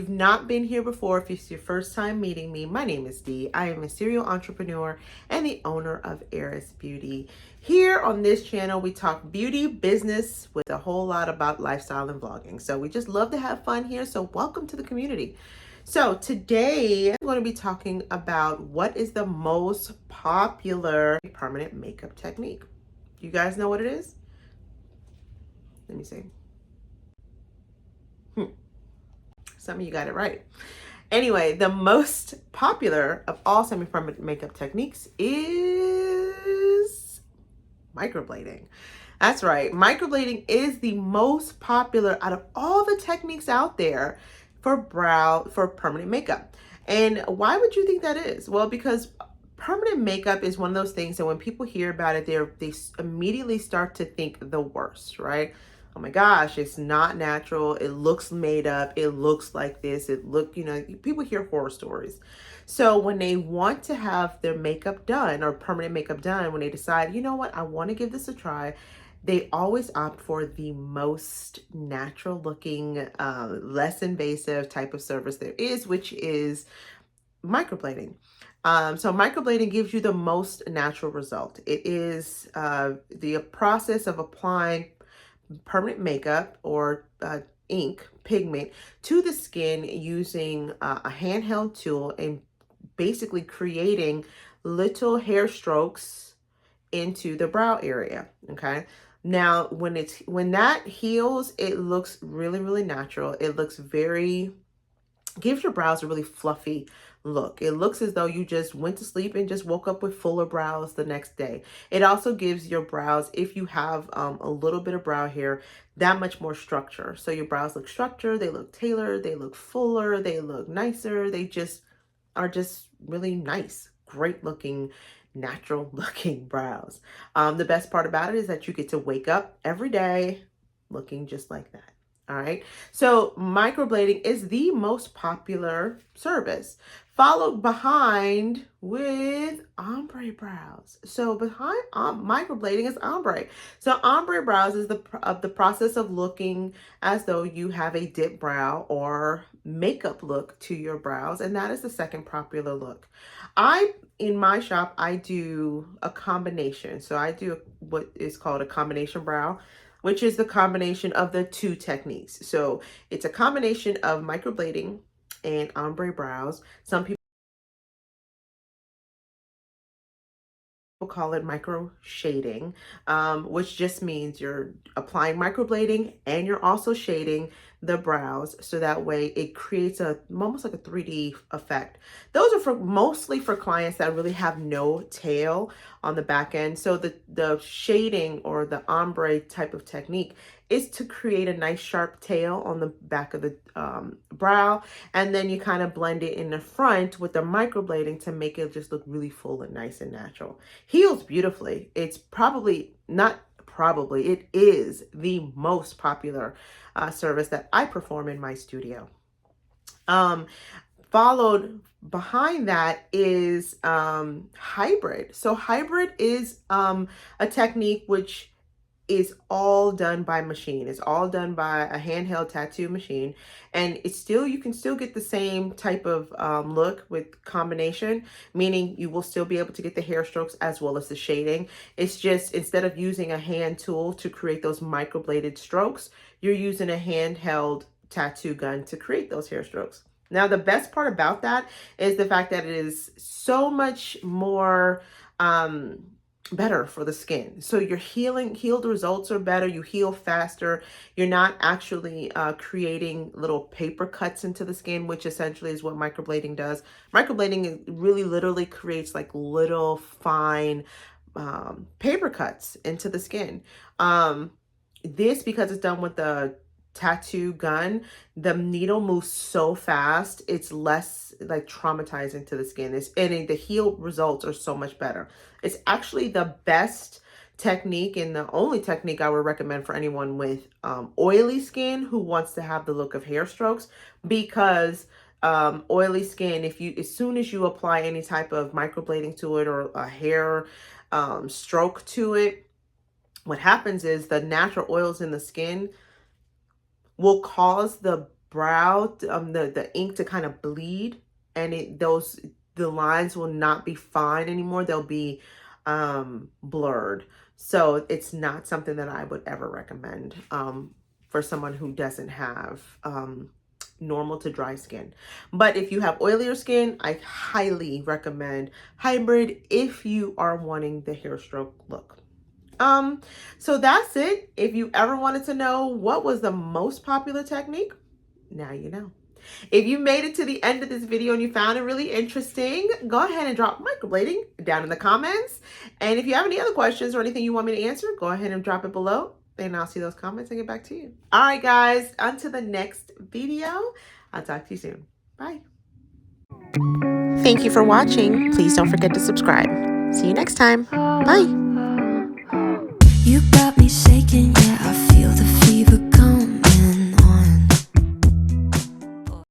If you've not been here before, if it's your first time meeting me, my name is Dee. I am a serial entrepreneur and the owner of Heiress Beauty. Here on this channel, we talk beauty, business with a whole lot about lifestyle and vlogging. So we just love to have fun here. So welcome to the community. So today I'm going to be talking about what is the most popular permanent makeup technique. You guys know what it is? Let me see. Some of you got it right. Anyway, the most popular of all semi-permanent makeup techniques is microblading. That's right. Microblading is the most popular out of all the techniques out there for permanent makeup. And why would you think that is? Well, because permanent makeup is one of those things that when people hear about it, they immediately start to think the worst, right? Oh my gosh, it's not natural. It looks made up. It looks like this. People hear horror stories. So when they want to have their makeup done or permanent makeup done, when they decide, you know what, I want to give this a try, they always opt for the most natural looking, less invasive type of service there is, which is microblading. So microblading gives you the most natural result. It is the process of applying permanent makeup or ink pigment to the skin using a handheld tool and basically creating little hair strokes into the brow area. Okay. Now, when that heals, it looks really natural. It looks gives your brows a really fluffy look. It looks as though you just went to sleep and just woke up with fuller brows the next day. It also gives your brows, if you have a little bit of brow hair, that much more structure. So your brows look structured, they look tailored, they look fuller, they look nicer. They just are just really nice, great looking, natural looking brows. The best part about it is that you get to wake up every day looking just like that. All right. So microblading is the most popular service, followed behind with ombre brows. So behind microblading is ombre. So ombre brows is the process of looking as though you have a dip brow or makeup look to your brows, and that is the second popular look. In my shop, I do a combination. So I do what is called a combination brow, which is the combination of the two techniques. So it's a combination of microblading and ombre brows. Some people call it micro shading, which just means you're applying microblading and you're also shading the brows, so that way it creates almost like a 3D effect. Those are mostly for clients that really have no tail on the back end. So the shading or the ombre type of technique is to create a nice sharp tail on the back of the brow, and then you kind of blend it in the front with the microblading to make it just look really full and nice and natural. Heals beautifully. It's it is the most popular service that I perform in my studio. Followed behind that is hybrid. So hybrid is a technique which is all done by machine. It's all done by a handheld tattoo machine. And you can still get the same type of look with combination, meaning you will still be able to get the hair strokes as well as the shading. It's just, instead of using a hand tool to create those microbladed strokes, you're using a handheld tattoo gun to create those hair strokes. Now, the best part about that is the fact that it is so much more better for the skin. So your healed results are better. You heal faster. You're not actually creating little paper cuts into the skin, which essentially is what microblading does. Microblading really literally creates like little fine paper cuts into the skin. This, because it's done with the tattoo gun, the needle moves so fast, it's less like traumatizing to the skin. And the heal results are so much better. It's actually the best technique and the only technique I would recommend for anyone with oily skin who wants to have the look of hair strokes, because oily skin, as soon as you apply any type of microblading to it or a hair stroke to it, what happens is the natural oils in the skin will cause the brow, the ink to kind of bleed, and the lines will not be fine anymore. They'll be blurred. So it's not something that I would ever recommend for someone who doesn't have normal to dry skin. But if you have oilier skin, I highly recommend hybrid if you are wanting the hair stroke look. So that's it. If you ever wanted to know what was the most popular technique, now you know. If you made it to the end of this video and you found it really interesting, go ahead and drop microblading down in the comments. And if you have any other questions or anything you want me to answer, go ahead and drop it below. And I'll see those comments and get back to you. All right, guys, until the next video. I'll talk to you soon. Bye. Thank you for watching. Please don't forget to subscribe. See you next time. Bye. You got me shaking, yeah, I feel the fever